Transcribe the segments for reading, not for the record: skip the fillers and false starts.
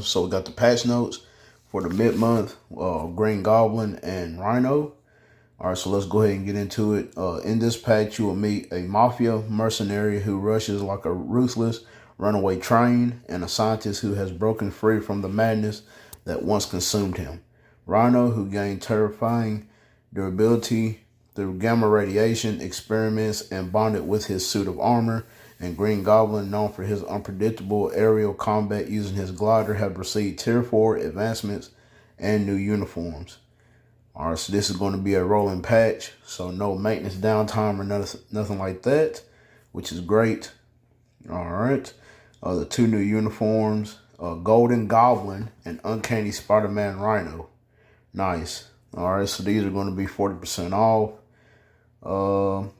So we got the patch notes for the mid-month, Green Goblin and Rhino. All right, so let's go ahead and get into it. In this patch, you will meet a mafia mercenary who rushes like a ruthless runaway train, and a scientist who has broken free from the madness that once consumed him. Rhino, who gained terrifying durability through gamma radiation experiments and bonded with his suit of armor. And Green Goblin, known for his unpredictable aerial combat using his glider, have received Tier 4 advancements and new uniforms. All right, so this is going to be a rolling patch, so no maintenance downtime or nothing like that, which is great. All right, the two new uniforms, Golden Goblin and Uncanny Spider-Man Rhino. Nice. All right, so these are going to be 40% off. All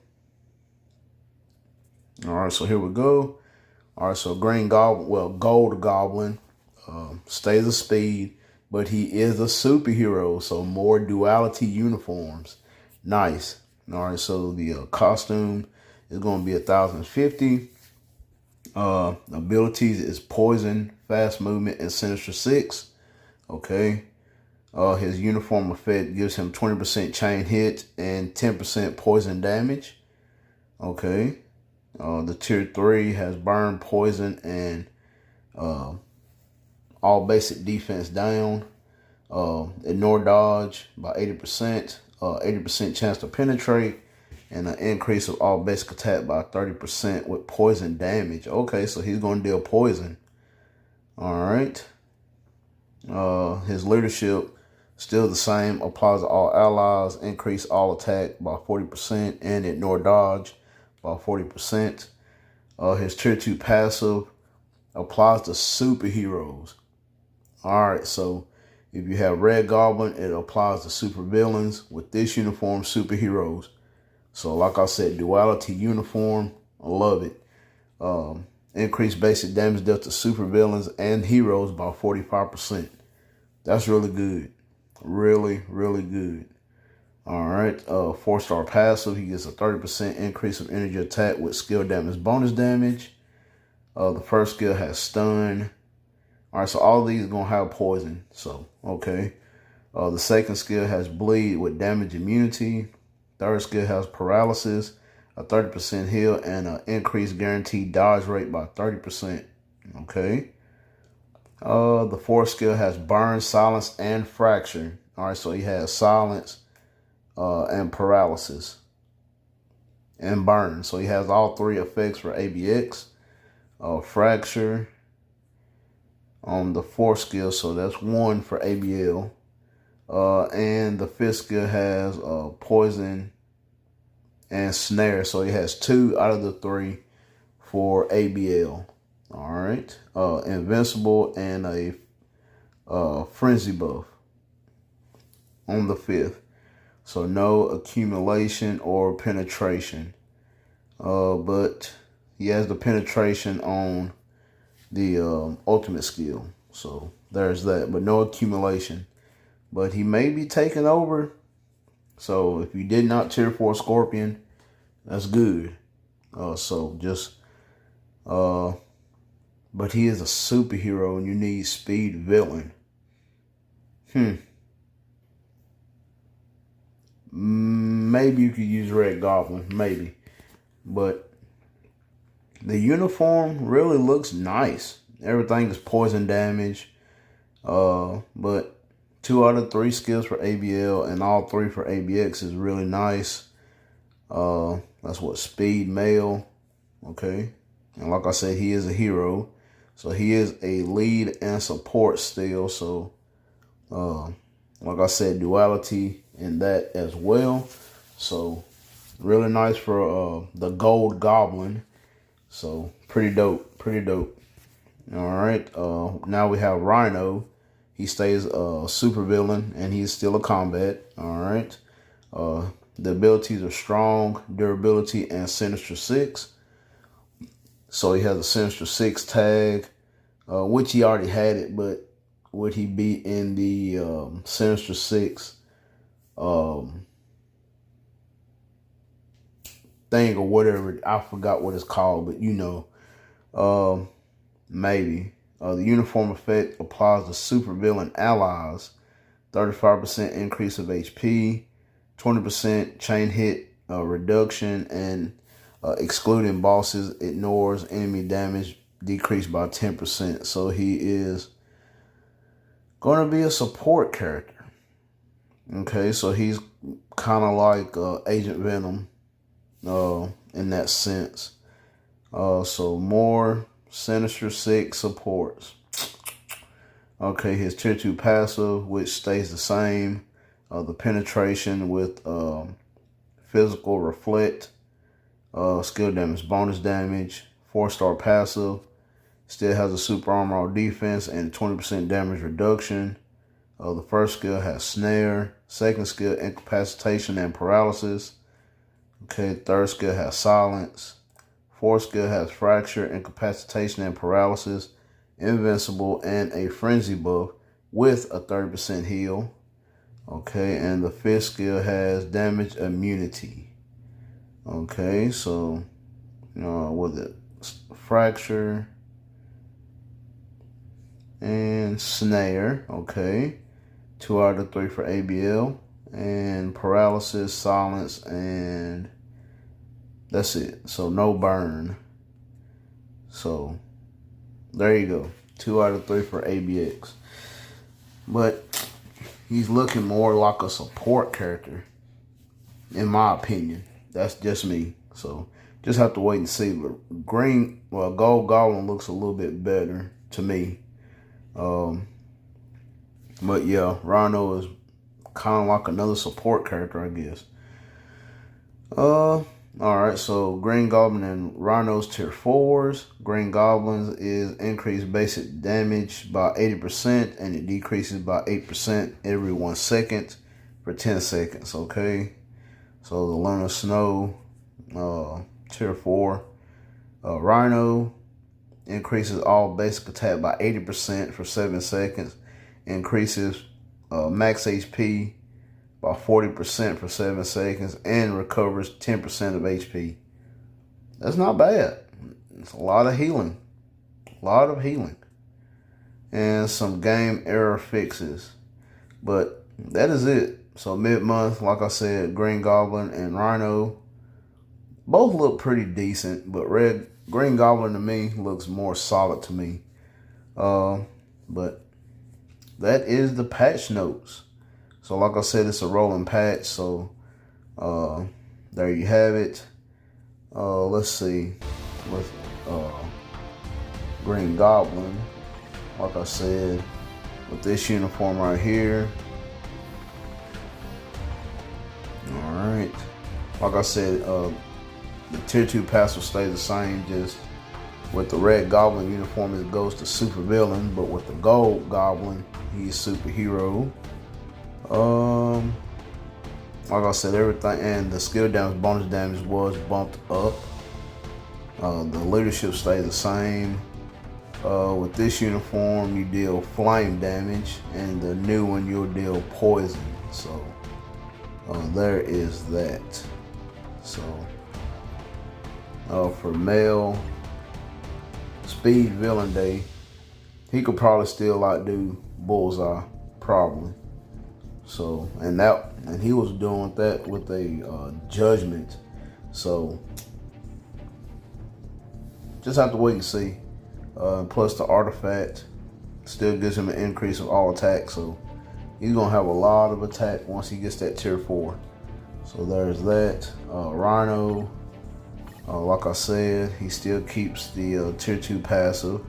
right, so here we go. All right, so Green Goblin, well, Gold Goblin stays a speed, but he is a superhero, so more duality uniforms. Nice. All right, so the costume is going to be 1,050. Abilities is Poison, Fast Movement, and Sinister 6. Okay. His uniform effect gives him 20% chain hit and 10% poison damage. Okay. The Tier 3 has Burn, Poison, and all basic defense down. Ignore dodge by 80%. 80% chance to penetrate. And an increase of all basic attack by 30% with poison damage. Okay, so he's going to deal poison. All right. His leadership, still the same. Applies to all allies. Increase all attack by 40%. And ignore dodge by 40%. His Tier 2 passive applies to superheroes. All right, so if you have Red Goblin, it applies to supervillains. With this uniform, superheroes. So like I said, duality uniform, I love it. Increased basic damage dealt to supervillains and heroes by 45%. That's really good. Really, really good. All right, 4-star passive, he gets a 30% increase of energy attack with skill damage bonus damage. The first skill has stun. All right, so all of these are going to have poison. So, okay. The second skill has bleed with damage immunity. Third skill has paralysis, a 30% heal, and an increased guaranteed dodge rate by 30%. Okay. The fourth skill has burn, silence, and fracture. All right, so he has silence and paralysis and burn. So he has all three effects for ABX. Fracture on the fourth skill, so that's 1 for ABL. And the fifth skill has poison and snare. So he has 2 out of the 3 for ABL. All right. Invincible and a frenzy buff on the 5th. So no accumulation or penetration. But he has the penetration on the ultimate skill. So there's that. But no accumulation. But he may be taking over. So if you did not Tier 4 Scorpion, that's good. But he is a superhero and you need speed villain. Maybe you could use Red Goblin, maybe. But the uniform really looks nice. Everything is poison damage. But 2 out of 3 skills for ABL and all 3 for ABX is really nice. That's what speed male. Okay. And like I said, he is a hero. So he is a lead and support still. So like I said, duality in that as well. So really nice for the Gold Goblin. So pretty dope. Pretty dope. All right. Now we have Rhino. He stays a super villain and he's still a combat. All right. The abilities are strong, durability, and Sinister 6. So he has a Sinister 6 tag, which he already had it, but would he be in the Sinister 6 thing or whatever? I forgot what it's called, but you know, maybe. The uniform effect applies to supervillain allies. 35% increase of HP, 20% chain hit reduction, and excluding bosses ignores enemy damage decreased by 10%. So he is going to be a support character. Okay, so he's kind of like Agent Venom in that sense. So more Sinister Six supports. Okay, his tier 2 passive, which stays the same. The penetration with physical reflect, skill damage, bonus damage, 4-star passive. Still has a super armor defense and 20% damage reduction. The first skill has snare. Second skill, incapacitation and paralysis. Okay, third skill has silence. Fourth skill has fracture, incapacitation and paralysis, invincible, and a frenzy buff with a 30% heal. Okay, and the fifth skill has damage immunity. Okay, so with it, fracture and snare. Okay, 2 out of 3 for ABL, and paralysis, silence, and that's it. So no burn. So there you go. 2 out of 3 for ABX. But he's looking more like a support character, in my opinion. That's just me. So just have to wait and see. But Gold Goblin looks a little bit better to me. But yeah, Rhino is kind of like another support character, I guess. Alright, so Green Goblin and Rhino's tier 4s. Green Goblin's is increased basic damage by 80% and it decreases by 8% every 1 second for 10 seconds, okay? So the Lunar Snow, tier 4. Rhino increases all basic attack by 80% for 7 seconds. Increases max HP by 40% for 7 seconds and recovers 10% of HP. That's not bad. It's a lot of healing. A lot of healing. And some game error fixes. But that is it. So mid-month, like I said, Green Goblin and Rhino both look pretty decent, but Green Goblin to me looks more solid to me. But that is the patch notes. So like I said, it's a rolling patch. So there you have it. Let's see. With Green Goblin, like I said, with this uniform right here. Alright. Like I said, the tier 2 pass will stay the same, just with the Red Goblin uniform it goes to super villain, but with the Gold Goblin, he's superhero. Like I said, everything, and the skill damage, bonus damage was bumped up. The leadership stays the same. With this uniform, you deal flame damage, and the new one you'll deal poison. So there is that. So for male speed villain day, he could probably still outdo Bullseye, probably. So and he was doing that with a judgment. So just have to wait and see. Plus the artifact still gives him an increase of all attacks, so he's gonna have a lot of attack once he gets that tier 4. So there's that. Rhino, like I said, he still keeps the tier 2 passive.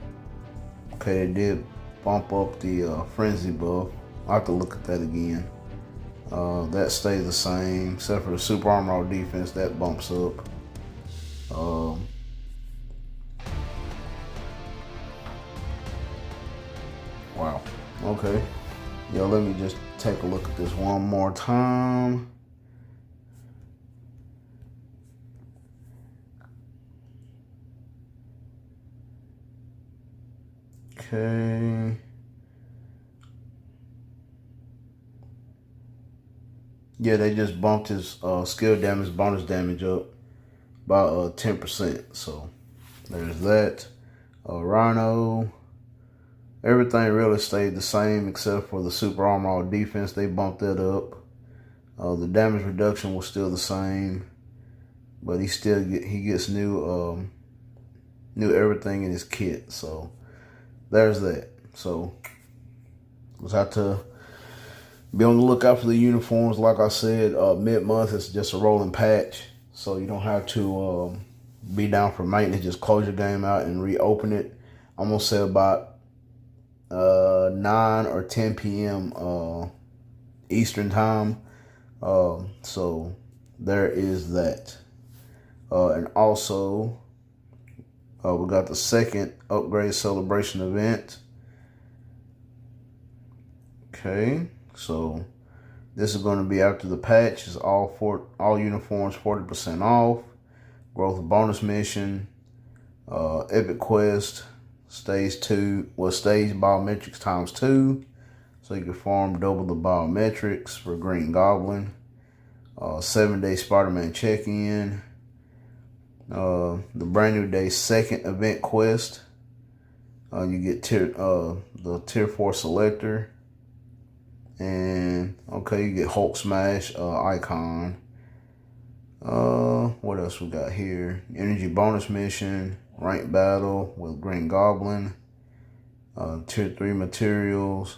Okay, it did bump up the frenzy buff. I have to look at that again. That stays the same, except for the super armor defense that bumps up. Wow. Okay. Yo, let me just take a look at this one more time. Okay. Yeah, they just bumped his skill damage, bonus damage up by 10%. So there's that. Rhino. Everything really stayed the same except for the super armor all defense. They bumped that up. The damage reduction was still the same, but he gets new everything in his kit. So there's that. So we'll have to be on the lookout for the uniforms. Like I said, mid-month is just a rolling patch, so you don't have to be down for maintenance. Just close your game out and reopen it. I'm gonna say about 9 or 10 p.m. Eastern time. So there is that. And also, we got the second upgrade celebration event. Okay, so this is going to be after the patch. It's all uniforms 40% off. Growth bonus mission, epic quest, stage 2, stage biometrics ×2. So you can farm double the biometrics for Green Goblin. 7-day Spider-Man check-in. The brand new day second event quest. You get the tier 4 selector. And okay, you get Hulk Smash icon. What else we got here? Energy bonus mission, rank battle with Green Goblin. Tier 3 materials.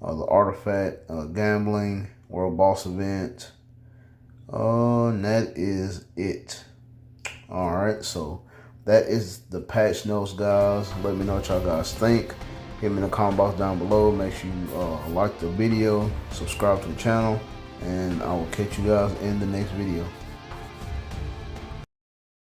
The artifact, gambling, world boss event. And that is it. Alright, so that is the patch notes, guys. Let me know what y'all guys think. Hit me in the comment box down below. Make sure you like the video, subscribe to the channel, and I will catch you guys in the next video.